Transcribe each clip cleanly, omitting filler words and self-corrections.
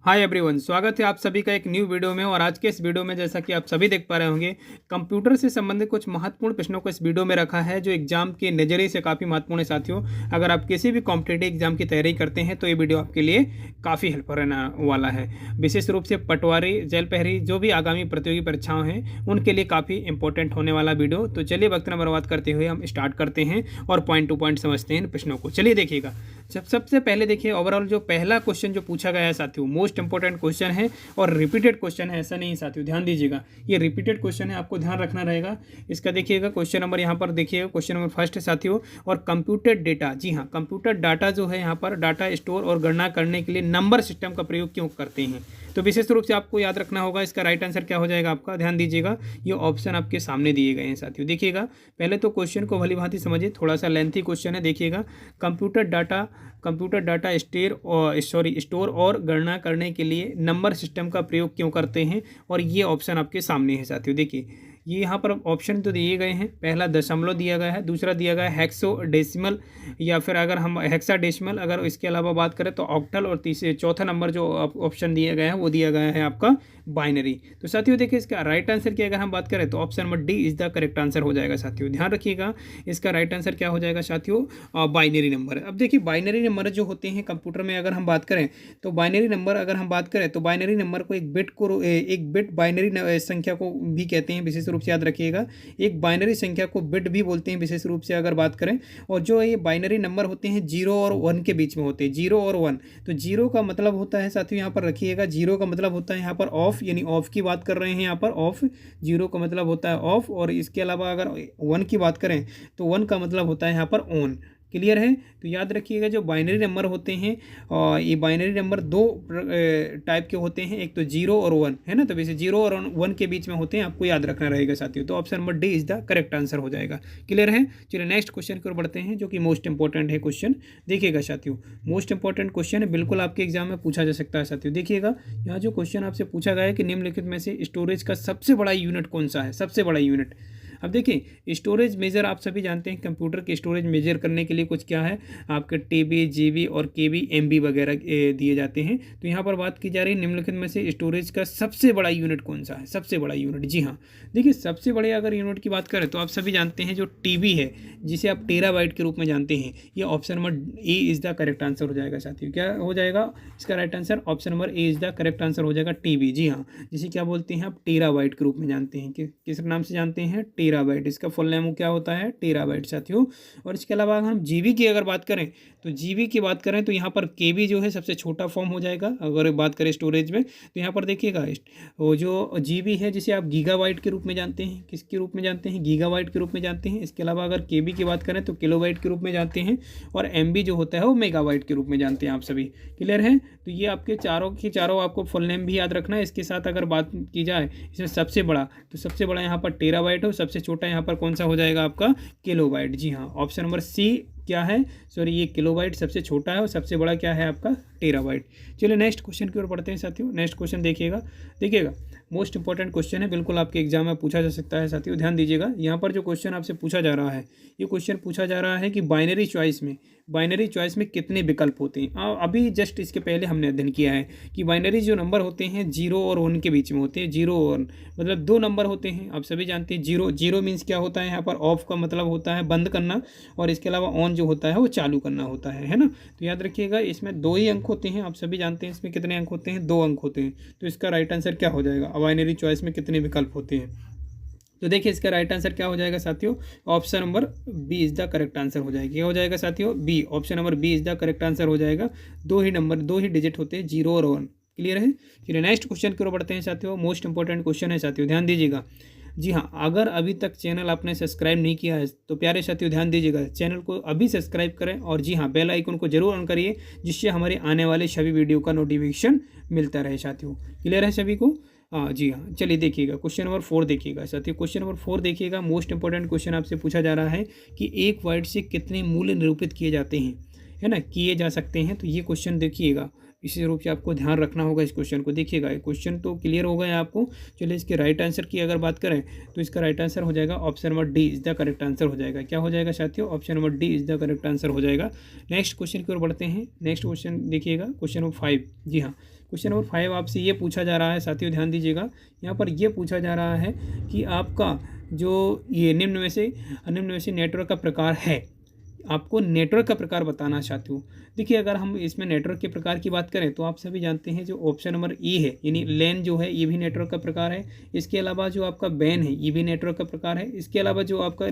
Hi everyone, स्वागत है आप सभी का एक न्यू वीडियो में। और आज के इस वीडियो में जैसा कि आप सभी देख पा रहे होंगे, कंप्यूटर से संबंधित कुछ महत्वपूर्ण प्रश्नों को इस वीडियो में रखा है जो एग्जाम के नज़रिए से काफ़ी महत्वपूर्ण है। साथियों, अगर आप किसी भी कॉम्पिटेटिव एग्जाम की तैयारी करते हैं तो ये वीडियो आपके लिए काफ़ी हेल्प रहने वाला है। विशेष रूप से पटवारी, जेल प्रहरी, जो भी आगामी प्रतियोगी परीक्षाओं हैं उनके लिए काफ़ी इंपॉर्टेंट होने वाला वीडियो। तो चलिए वक्त न बर्बाद करते हुए हम स्टार्ट करते हैं और पॉइंट टू पॉइंट समझते हैं इन प्रश्नों को। चलिए देखिएगा, सबसे पहले देखिए ओवरऑल जो पहला क्वेश्चन जो पूछा गया है साथियों, मोस्ट इंपॉर्टेंट क्वेश्चन है और रिपीटेड क्वेश्चन है। ऐसा नहीं साथियों, ध्यान दीजिएगा, ये रिपीटेड क्वेश्चन है, आपको ध्यान रखना रहेगा इसका। देखिएगा क्वेश्चन नंबर यहाँ पर देखिएगा, क्वेश्चन नंबर फर्स्ट है साथियों। और कंप्यूटर डेटा, जी हाँ, कंप्यूटर डाटा जो है यहाँ पर डाटा स्टोर और गणना करने के लिए नंबर सिस्टम का प्रयोग क्यों करते हैं। तो विशेष रूप से आपको याद रखना होगा इसका राइट आंसर क्या हो जाएगा आपका। ध्यान दीजिएगा, ये ऑप्शन आपके सामने दिए गए हैं साथियों। देखिएगा पहले तो क्वेश्चन को भली भांति समझिए, थोड़ा सा लेंथी क्वेश्चन है। देखिएगा, कंप्यूटर डाटा स्टोर और गणना करने के लिए नंबर सिस्टम का प्रयोग क्यों करते हैं, और ये ऑप्शन आपके सामने है साथियों। देखिए ये यहाँ पर ऑप्शन तो दिए गए हैं, पहला दशमलव दिया गया है, दूसरा दिया गया है हेक्साडेसिमल, या फिर अगर हम हेक्साडेसिमल, अगर इसके अलावा बात करें तो ऑक्टल, और तीसरे चौथा नंबर जो ऑप्शन दिया गया है वो दिया गया है आपका बाइनरी। तो साथियों देखिए इसका राइट आंसर की अगर हम बात करें तो option number D is the correct answer हो जाएगा साथियों। ध्यान रखिएगा, इसका राइट आंसर क्या हो जाएगा साथियों, बाइनरी नंबर। अब देखिए बाइनरी नंबर जो होते हैं कंप्यूटर में अगर हम बात करें तो बाइनरी नंबर, अगर हम बात करें तो बाइनरी नंबर को एक बिट बाइनरी संख्या को भी कहते हैं, विशेष रूप से याद रखिएगा। एक बाइनरी संख्या को बिट भी बोलते हैं विशेष रूप से अगर बात करें। और जो ये बाइनरी नंबर होते हैं 0 और 1 के बीच में होते हैं, 0 और 1। तो 0 का मतलब होता है साथियों, यहाँ पर रखिएगा, 0 का मतलब होता है यहाँ पर ऑफ, यानी ऑफ की बात कर रहे हैं यहाँ पर ऑफ। 0 का मतलब होता है ऑफ, और इसके अलावा अगर 1 की बात करें तो 1 का मतलब होता है यहाँ पर ऑन। क्लियर है। तो याद रखिएगा जो बाइनरी नंबर होते हैं, और ये बाइनरी नंबर दो टाइप के होते हैं, एक तो 0 और 1 है ना। तो वैसे 0 और 1 के बीच में होते हैं, आपको याद रखना रहेगा साथियों। तो option number D is the correct answer हो जाएगा। क्लियर है। चलिए नेक्स्ट क्वेश्चन की ओर बढ़ते हैं जो कि मोस्ट इंपॉर्टेंट है क्वेश्चन। देखिएगा साथियों, मोस्ट इंपॉर्टेंट क्वेश्चन है, बिल्कुल आपके एग्जाम में पूछा जा सकता है साथियों। देखिएगा यहाँ जो क्वेश्चन आपसे पूछा गया है कि निम्नलिखित में से स्टोरेज का सबसे बड़ा यूनिट कौन सा है, सबसे बड़ा यूनिट। अब देखिए स्टोरेज मेजर आप सभी जानते हैं, कंप्यूटर के स्टोरेज मेजर करने के लिए कुछ क्या है, आपके टीबी, जीबी और केबी, एमबी वगैरह दिए जाते हैं। तो यहाँ पर बात की जा रही है निम्नलिखित में से स्टोरेज का सबसे बड़ा यूनिट कौन सा है, सबसे बड़ा यूनिट। जी हाँ, देखिए सबसे बड़े अगर यूनिट की बात करें तो आप सभी जानते हैं जो टीबी है, जिसे आप टेराबाइट के रूप में जानते हैं, ये option number A is the correct answer हो जाएगा साथियों। क्या हो जाएगा इसका right answer, option number A is the correct answer हो जाएगा, टीबी। जी हाँ, जिसे क्या बोलते हैं आप टेराबाइट के रूप में जानते हैं, किस नाम से जानते हैं, टेराबाइट। इसका फुल नेम क्या होता है, टेराबाइट साथियों। और इसके अलावा अगर हम जीबी की अगर बात करें तो जीबी की बात करें तो यहाँ पर केबी जो है सबसे छोटा फॉर्म हो जाएगा अगर बात करें स्टोरेज में। तो यहाँ पर देखिएगा वो जो जीबी है जिसे आप गीगाबाइट के रूप में जानते हैं, किसके रूप में जानते हैं, गीगाबाइट के रूप में जानते हैं। इसके अलावा अगर केबी की बात करें तो किलोबाइट के रूप में जानते हैं, और एमबी जो होता है वो मेगाबाइट के रूप में जानते हैं आप सभी। क्लियर है। तो ये आपके चारों के चारों आपको फुल नेम भी याद रखना है। इसके साथ अगर बात की जाए इसमें सबसे बड़ा, तो सबसे बड़ा यहाँ पर टेराबाइट हो, सबसे छोटा यहाँ पर कौन सा हो जाएगा आपका, किलोबाइट। जी हाँ, ऑप्शन नंबर सी क्या है, सॉरी ये किलोबाइट सबसे छोटा है और सबसे बड़ा क्या है आपका, टेराबाइट। चलिए नेक्स्ट क्वेश्चन की ओर बढ़ते हैं साथियों। नेक्स्ट क्वेश्चन देखिएगा मोस्ट इंपॉर्टेंट क्वेश्चन है, बिल्कुल आपके एग्जाम में पूछा जा सकता है साथियों। ध्यान दीजिएगा, यहाँ पर जो क्वेश्चन आपसे पूछा जा रहा है, ये क्वेश्चन पूछा जा रहा है कि बाइनरी चॉइस में कितने विकल्प होते हैं। अभी जस्ट इसके पहले हमने अध्ययन किया है कि बाइनरी जो नंबर होते हैं 0 और 1 के बीच में होते हैं। 0 और 1 मतलब दो नंबर होते हैं, आप सभी जानते हैं। जीरो मीन्स क्या होता है, यहाँ पर ऑफ का मतलब होता है बंद करना, और इसके अलावा ऑन जो होता है वो चालू करना होता है ना। तो याद रखिएगा इसमें 2 ही अंक होते हैं, आप सभी जानते हैं। इसमें कितने अंक होते हैं, 2 अंक होते हैं। तो इसका राइट आंसर क्या हो जाएगा, बाइनरी चॉइस में कितने विकल्प होते हैं। तो देखिए इसका राइट आंसर क्या हो जाएगा साथियों, option number B is the correct answer हो जाएगा। क्या हो जाएगा साथियों, B, option number B is the correct answer हो जाएगा। 2 ही डिजिट होते हैं, 0 और 1। क्लियर है। चलिए नेक्स्ट क्वेश्चन की ओर बढ़ते हैं साथियों। मोस्ट इंपॉर्टेंट क्वेश्चन है साथियों, ध्यान दीजिएगा। जी हाँ, अगर अभी तक चैनल आपने सब्सक्राइब नहीं किया है तो प्यारे साथियों ध्यान दीजिएगा, चैनल को अभी सब्सक्राइब करें, और जी हाँ बेल आइकन को जरूर ऑन करिए, जिससे हमारे आने वाले सभी वीडियो का नोटिफिकेशन मिलता रहे साथियों। क्लियर है सभी को। हाँ जी हाँ, चलिए देखिएगा क्वेश्चन नंबर 4 देखिएगा साथियों। क्वेश्चन नंबर 4 देखिएगा, मोस्ट इंपॉर्टेंट क्वेश्चन आपसे पूछा जा रहा है कि एक वर्ड से कितने मूल्य निरूपित किए जाते हैं, है ना, किए जा सकते हैं। तो ये क्वेश्चन देखिएगा, इसी रूप से आपको ध्यान रखना होगा इस क्वेश्चन को। देखिएगा क्वेश्चन तो क्लियर हो गया आपको। चलिए इसके राइट आंसर की अगर बात करें तो इसका राइट आंसर हो जाएगा option number D is the correct answer हो जाएगा। क्या हो जाएगा साथियों? Option number D is the correct answer हो जाएगा। नेक्स्ट क्वेश्चन की ओर बढ़ते हैं। नेक्स्ट क्वेश्चन देखिएगा, क्वेश्चन नंबर 5। जी हाँ, क्वेश्चन नंबर 5 आपसे ये पूछा जा रहा है साथियों, ध्यान दीजिएगा। यहाँ पर ये पूछा जा रहा है कि आपका जो ये निम्न में से नेटवर्क का प्रकार है, आपको नेटवर्क का प्रकार बताना चाहती हूँ। देखिए अगर हम इसमें नेटवर्क के प्रकार की बात करें तो आप सभी जानते हैं जो ऑप्शन नंबर ई है, यानी लैन जो है ये भी नेटवर्क का प्रकार है। इसके अलावा जो आपका बैन है ये भी नेटवर्क का प्रकार है। इसके अलावा जो आपका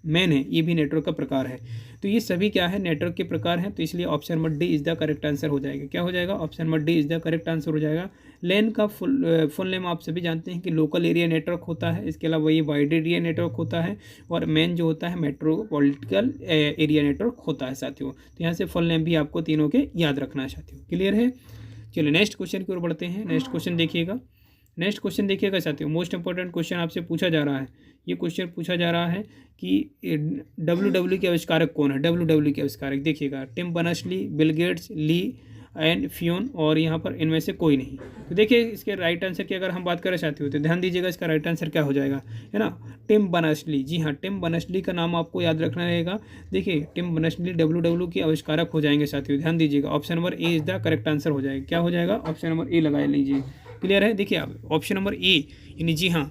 मैन है ये भी नेटवर्क का प्रकार है। तो ये सभी क्या है? नेटवर्क के प्रकार हैं। तो इसलिए option number D is the correct answer हो जाएगा। क्या हो जाएगा? Option number D is the correct answer हो जाएगा। लैन का फुल नेम आप सभी जानते हैं कि लोकल एरिया नेटवर्क होता है। इसके अलावा ये वाइड एरिया नेटवर्क होता है और मैन जो होता है मेट्रोपॉलिटन एरिया नेटवर्क होता है साथियों। तो यहाँ से फुल नेम भी आपको तीनों के याद रखना है साथियों। क्लियर है? चलिए नेक्स्ट क्वेश्चन की ओर बढ़ते हैं। नेक्स्ट क्वेश्चन देखिएगा। नेक्स्ट क्वेश्चन देखिएगा साथियों, मोस्ट इंपॉर्टेंट क्वेश्चन आपसे पूछा जा रहा है। ये क्वेश्चन पूछा जा रहा है कि डब्ल्यू के आविष्कारक कौन है? डब्ल्यू के आविष्कारक देखिएगा, Tim Berners Lee, Bill Gates, Lee and फियोन, और यहाँ पर इनमें से कोई नहीं। तो देखिए इसके राइट आंसर की अगर हम बात करें साथियों तो ध्यान दीजिएगा इसका राइट आंसर क्या हो जाएगा, है ना? Tim Berners-Lee. जी हाँ, टिम बर्नर्स-ली का नाम आपको याद रखना रहेगा। देखिए टिम बर्नर्स-ली डब्ल्यू के आविष्कारक हो जाएंगे साथियों। ध्यान दीजिएगा option number A is the correct answer हो जाएगा। क्या हो जाएगा? ऑप्शन नंबर ए लगा लीजिए। क्लियर है? देखिए आप ऑप्शन नंबर ए, यानी जी हाँ,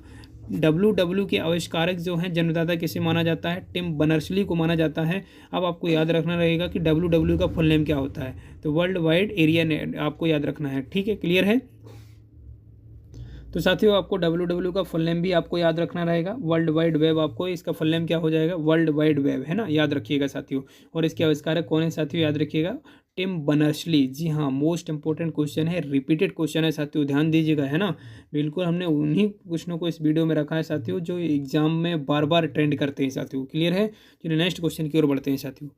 डब्ल्यू के आविष्कारक जो हैं जन्मदाता किसे माना जाता है? टिम बर्नर्स-ली को माना जाता है। अब आपको याद रखना रहेगा कि डब्ल्यू का फुल नेम क्या होता है। तो वर्ल्ड वाइड एरिया आपको याद रखना है। ठीक है, क्लियर है? तो साथियों आपको डब्ल्यू का फुल नेम भी आपको याद रखना रहेगा। वर्ल्ड वाइड वेब, आपको इसका फुल नेम क्या हो जाएगा? वर्ल्ड वाइड वेब, है ना? याद रखिएगा साथियों। और इसके आविष्कारक कौन है साथियों? याद रखिएगा, टिम बर्नर्स-ली। जी हाँ, मोस्ट इंपॉर्टेंट क्वेश्चन है, रिपीटेड क्वेश्चन है साथियों, ध्यान दीजिएगा, है ना? बिल्कुल हमने उन्हीं क्वेश्चनों को इस वीडियो में रखा है साथियों जो एग्जाम में बार बार ट्रेंड करते हैं साथियों। क्लियर है? चलिए नेक्स्ट क्वेश्चन की ओर बढ़ते हैं साथियों।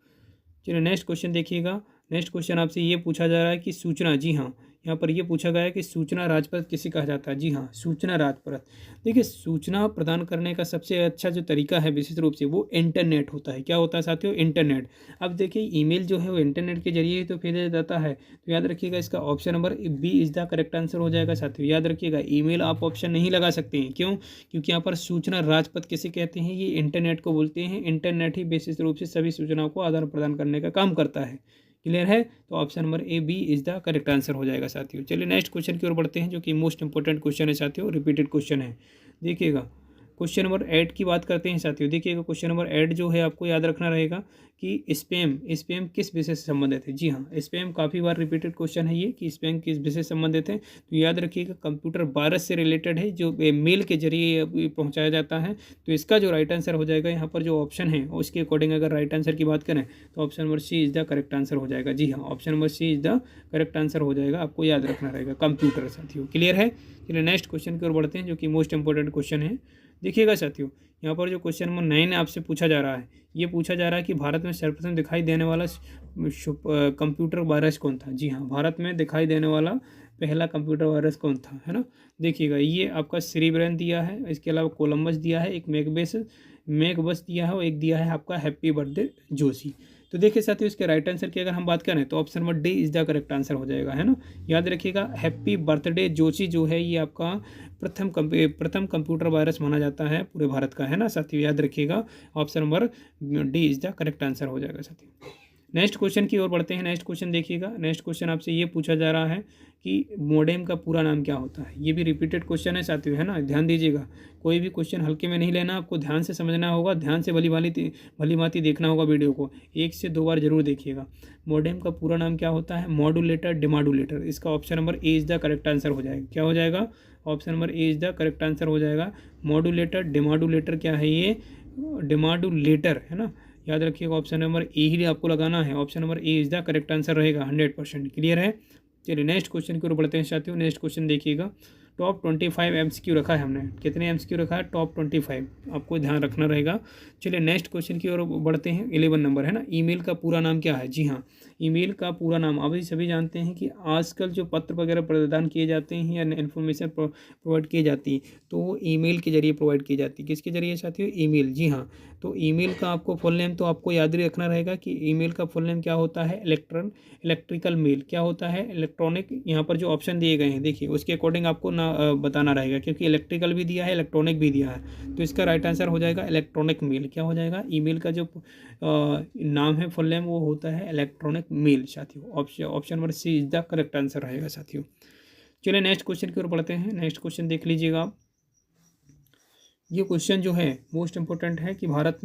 चलिए नेक्स्ट क्वेश्चन देखिएगा। नेक्स्ट क्वेश्चन आपसे ये पूछा जा रहा है कि सूचना, जी हाँ, यहाँ पर ये पूछा गया है कि सूचना राजपथ किसे कहा जाता है? जी हाँ, सूचना राजपथ। देखिए सूचना प्रदान करने का सबसे अच्छा जो तरीका है विशेष रूप से वो इंटरनेट होता है। क्या होता है साथियों? इंटरनेट। अब देखिए ईमेल जो है वो इंटरनेट के जरिए तो भेजा जाता है। तो याद रखिएगा इसका option number B is the correct answer हो जाएगा साथियों। याद रखिएगा ईमेल आप ऑप्शन नहीं लगा सकते हैं। क्यों? क्योंकि यहाँ पर सूचना राजपथ किसे कहते हैं? ये इंटरनेट को बोलते हैं। इंटरनेट ही विशेष रूप से सभी सूचनाओं को आदान प्रदान करने का काम करता है। क्लियर है? तो option number A B is the correct answer हो जाएगा साथियों। चलिए नेक्स्ट क्वेश्चन की ओर बढ़ते हैं जो कि मोस्ट इंपॉर्टेंट क्वेश्चन है साथियों, रिपीटेड क्वेश्चन है। देखिएगा क्वेश्चन नंबर 8 की बात करते हैं साथियों। देखिएगा क्वेश्चन नंबर 8 जो है आपको याद रखना रहेगा कि स्पैम किस विषय से संबंधित है? जी हाँ, स्पैम काफ़ी बार रिपीटेड क्वेश्चन है ये कि स्पैम किस विषय से संबंधित है। तो याद रखिएगा कंप्यूटर वायरस से रिलेटेड है जो मेल के जरिए पहुंचाया जाता है। तो इसका जो राइट आंसर हो जाएगा यहाँ पर जो ऑप्शन है उसके अकॉर्डिंग अगर राइट आंसर की बात करें तो option number C is the correct answer हो जाएगा। जी हाँ, option number C is the correct answer हो जाएगा। आपको याद रखना रहेगा कंप्यूटर साथियों। क्लियर है? चलिए नेक्स्ट क्वेश्चन की ओर बढ़ते हैं जो कि मोस्ट इंपॉर्टेंट क्वेश्चन है। देखिएगा साथियों यहाँ पर जो क्वेश्चन नंबर 9 आपसे पूछा जा रहा है, ये पूछा जा रहा है कि भारत में सर्वप्रथम दिखाई देने वाला कंप्यूटर वायरस कौन था? जी हाँ, भारत में दिखाई देने वाला पहला कंप्यूटर वायरस कौन था, है ना? देखिएगा ये आपका सीरीब्रेन दिया है, इसके अलावा कोलंबस दिया है, एक मैकबस दिया है और एक दिया है आपका हैप्पी बर्थडे जोशी। तो देखिए साथियों इसके राइट आंसर की अगर हम बात करें तो option number D is the correct answer हो जाएगा, है ना? याद रखिएगा हैप्पी बर्थडे जोशी जो है ये आपका प्रथम कंप्यूटर वायरस माना जाता है पूरे भारत का, है ना साथियों? याद रखिएगा option number D is the correct answer हो जाएगा साथियों। नेक्स्ट क्वेश्चन की ओर बढ़ते हैं। नेक्स्ट क्वेश्चन देखिएगा। नेक्स्ट क्वेश्चन आपसे ये पूछा जा रहा है कि मॉडेम का पूरा नाम क्या होता है? ये भी रिपीटेड क्वेश्चन है साथियों, है ना? ध्यान दीजिएगा, कोई भी क्वेश्चन हल्के में नहीं लेना, आपको ध्यान से समझना होगा, ध्यान से भली भांति देखना होगा वीडियो को, 1 से 2 बार जरूर देखिएगा। मॉडेम का पूरा नाम क्या होता है? Modulator demodulator. इसका option number A is the correct answer हो जाएगा। क्या हो जाएगा? Option number A is the correct answer हो जाएगा। मॉड्यूलेटर डिमॉड्यूलेटर क्या है? ये डिमॉड्यूलेटर, है ना? याद रखिएगा ऑप्शन नंबर ए ही आपको लगाना है। Option number A is the correct answer रहेगा 100%। क्लियर है? चलिए नेक्स्ट क्वेश्चन की ओर बढ़ते हैं साथियों। नेक्स्ट क्वेश्चन देखिएगा। टॉप 25 MCQ रखा है हमने। कितने MCQ रखा है? टॉप 25, आपको ध्यान रखना रहेगा। चलिए नेक्स्ट क्वेश्चन की ओर बढ़ते हैं। 11 नंबर है ना, ईमेल का पूरा नाम क्या है? जी हाँ, ईमेल का पूरा नाम अभी सभी जानते हैं कि आजकल जो पत्र वगैरह प्रदान किए जाते हैं या इन्फॉर्मेशन प्रोवाइड की जाती है तो वो ईमेल के जरिए प्रोवाइड की जाती है। किसके जरिए साथियों? ईमेल। जी हाँ, तो ईमेल का आपको फुल नेम तो आपको याद ही रखना रहेगा कि ईमेल का फुल नेम क्या होता है? Electrical mail. क्या होता है? इलेक्ट्रॉनिक। यहाँ पर जो ऑप्शन दिए गए हैं देखिए उसके अकॉर्डिंग आपको ना बताना रहेगा, क्योंकि इलेक्ट्रिकल भी दिया है, इलेक्ट्रॉनिक भी दिया है। तो इसका राइट आंसर हो जाएगा इलेक्ट्रॉनिक मेल। क्या हो जाएगा? ईमेल का जो नाम है फुल नेम वो होता है इलेक्ट्रॉनिक मेल साथियों। Option number C is the correct answer रहेगा साथियों। चलिए नेक्स्ट क्वेश्चन की ओर बढ़ते हैं। नेक्स्ट क्वेश्चन देख लीजिएगा आप। ये क्वेश्चन जो है मोस्ट इम्पोर्टेंट है कि भारत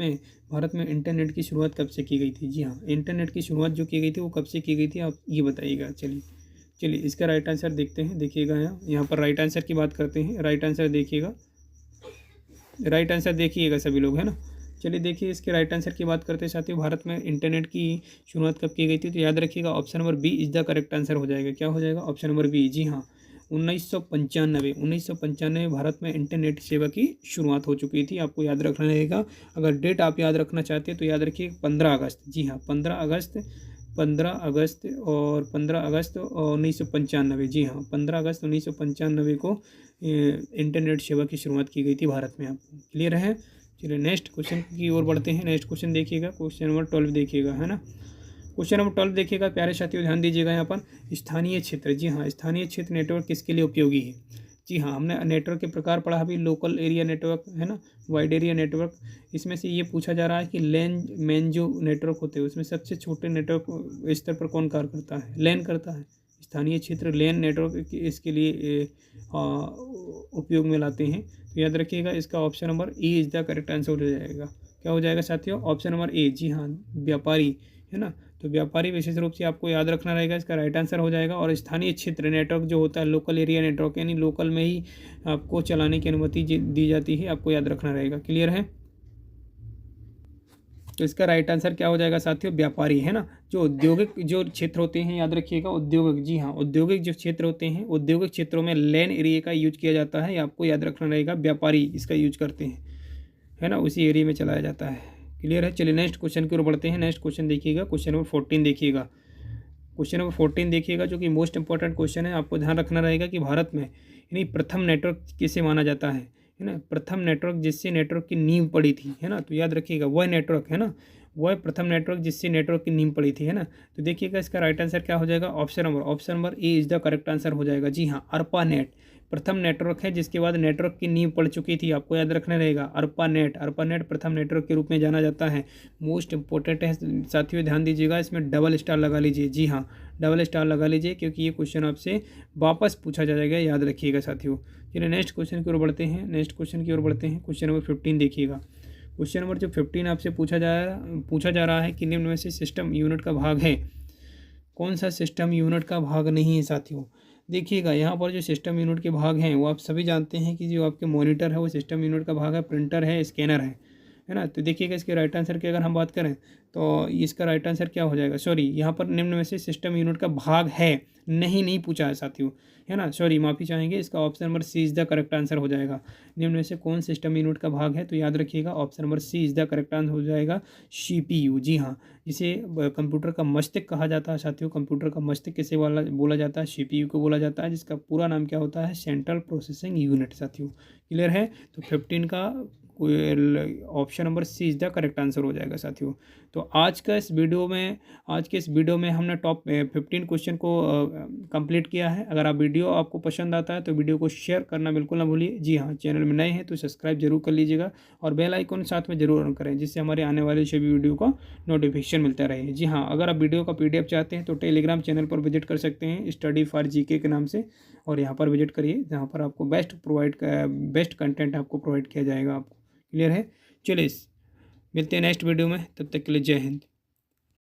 में इंटरनेट की शुरुआत कब से की गई थी? जी हाँ, इंटरनेट की शुरुआत जो की गई थी वो कब से की गई थी, आप ये बताइएगा। चलिए इसका राइट आंसर देखते हैं। देखिएगा यहाँ पर राइट आंसर की बात करते हैं। राइट आंसर देखिएगा, राइट आंसर देखिएगा सभी लोग, है ना। चलिए देखिए इसके राइट आंसर की बात करते हैं साथियों। भारत में इंटरनेट की शुरुआत कब की गई थी? तो याद रखिएगा option number B is the correct answer हो जाएगा। क्या हो जाएगा? Option number B. जी हाँ, 1995 भारत में इंटरनेट सेवा की शुरुआत हो चुकी थी। आपको याद रखना रहेगा। अगर डेट आप याद रखना चाहते हैं तो याद रखिए 15 अगस्त। जी हाँ, 15 अगस्त 1995। जी हाँ, 15 अगस्त 1995 को इंटरनेट सेवा की शुरुआत की गई थी भारत में। आपको क्लियर है? चलिए नेक्स्ट क्वेश्चन की ओर बढ़ते हैं। नेक्स्ट क्वेश्चन देखिएगा, क्वेश्चन नंबर 12 देखिएगा, है ना। क्वेश्चन नंबर 12 देखिएगा प्यारे साथियों, ध्यान दीजिएगा यहाँ पर। स्थानीय क्षेत्र। जी हाँ, स्थानीय क्षेत्र नेटवर्क किसके लिए उपयोगी है? जी हाँ, हमने नेटवर्क के प्रकार पढ़ा अभी। लोकल एरिया नेटवर्क है ना, वाइड एरिया नेटवर्क। इसमें से ये पूछा जा रहा है कि लैन मैन जो नेटवर्क होते हैं उसमें सबसे छोटे नेटवर्क स्तर पर कौन कार्य करता है? लैन करता है। स्थानीय क्षेत्र लैन नेटवर्क इसके लिए उपयोग में लाते हैं। तो याद रखिएगा इसका option number A is the correct answer हो जाएगा। क्या हो जाएगा साथियों? ऑप्शन नंबर ए। जी हाँ, व्यापारी, है ना। तो व्यापारी विशेष रूप से आपको याद रखना रहेगा, इसका राइट आंसर हो जाएगा। और स्थानीय क्षेत्र नेटवर्क जो होता है, लोकल एरिया नेटवर्क, यानी लोकल में ही आपको चलाने की अनुमति दी जाती है, आपको याद रखना रहेगा। क्लियर है? तो इसका राइट आंसर क्या हो जाएगा साथियों? व्यापारी, है ना। जो औद्योगिक जो क्षेत्र होते हैं, याद रखिएगा औद्योगिक। जी हाँ, औद्योगिक जो क्षेत्र होते हैं, औद्योगिक क्षेत्रों में लैन एरिया का यूज किया जाता है, आपको याद रखना रहेगा। व्यापारी इसका यूज करते हैं, है ना, उसी एरिया में चलाया जाता है। क्लियर है? चलिए नेक्स्ट क्वेश्चन की ओर बढ़ते हैं। नेक्स्ट क्वेश्चन देखिएगा, क्वेश्चन नंबर 14 देखिएगा। क्वेश्चन नंबर 14 देखिएगा, जो कि मोस्ट इंपॉर्टेंट क्वेश्चन है। आपको ध्यान रखना रहेगा कि भारत में यानी प्रथम नेटवर्क किसे माना जाता है ना। प्रथम नेटवर्क जिससे नेटवर्क की नींव पड़ी थी, है ना। तो याद रखिएगा वह नेटवर्क, है ना, वह प्रथम नेटवर्क जिससे नेटवर्क की नींव पड़ी थी, है ना। तो देखिएगा इसका राइट आंसर क्या हो जाएगा? Option number A is the correct answer हो जाएगा। जी हाँ, ARPANET प्रथम नेटवर्क है जिसके बाद नेटवर्क की नींव पड़ चुकी थी। आपको याद रखना रहेगा ARPANET प्रथम नेटवर्क के रूप में जाना जाता है। मोस्ट इंपॉर्टेंट है साथियों, ध्यान दीजिएगा, इसमें डबल स्टार लगा लीजिए। जी हाँ, डबल स्टार लगा लीजिए, क्योंकि ये क्वेश्चन आपसे वापस पूछा जाएगा, याद रखिएगा साथियों। चलिए नेक्स्ट क्वेश्चन की ओर बढ़ते हैं। नेक्स्ट क्वेश्चन की ओर बढ़ते हैं। क्वेश्चन नंबर 15 देखिएगा। क्वेश्चन नंबर जो 15 आपसे पूछा जा रहा है कि निम्न में से सिस्टम यूनिट का भाग है। कौन सा सिस्टम यूनिट का भाग नहीं है साथियों? देखिएगा यहाँ पर जो सिस्टम यूनिट के भाग हैं वो आप सभी जानते हैं कि जो आपके मॉनिटर है वो सिस्टम यूनिट का भाग है, प्रिंटर है, स्कैनर है ना। तो देखिएगा इसके राइट आंसर की अगर हम बात करें तो इसका राइट आंसर क्या हो जाएगा? सॉरी, यहाँ पर निम्न में से सिस्टम यूनिट का भाग है, नहीं पूछा है साथियों, है ना। सॉरी, माफ़ी चाहेंगे। इसका option number C is the correct answer हो जाएगा। निम्न में से कौन सिस्टम यूनिट का भाग है? तो याद रखिएगा option number C is the correct answer हो जाएगा, CPU। जी हाँ, जिसे कंप्यूटर का मस्तिष्क कहा जाता है साथियों। कंप्यूटर का मस्तिष्क किसे बोला जाता है? CPU को बोला जाता है, जिसका पूरा नाम क्या होता है? सेंट्रल प्रोसेसिंग यूनिट साथियों। क्लियर है? तो 15 का option number C is the correct answer हो जाएगा साथियों। तो आज के इस वीडियो में हमने टॉप 15 क्वेश्चन को कंप्लीट किया है। अगर वीडियो आपको पसंद आता है तो वीडियो को शेयर करना बिल्कुल ना भूलिए। जी हाँ, चैनल में नए हैं तो सब्सक्राइब जरूर कर लीजिएगा और बेल आइकन साथ में जरूर ऑन करें, जिससे हमारे आने वाले सभी वीडियो का नोटिफिकेशन मिलता रहे। जी हाँ, अगर आप वीडियो का PDF चाहते हैं तो टेलीग्राम चैनल पर विजिट कर सकते हैं, स्टडी फॉर GK के नाम से, और यहाँ पर विजिट करिए, जहाँ पर आपको बेस्ट कंटेंट आपको प्रोवाइड किया जाएगा आपको। क्लियर है? चलिए मिलते हैं नेक्स्ट वीडियो में, तब तक के लिए जय हिंद।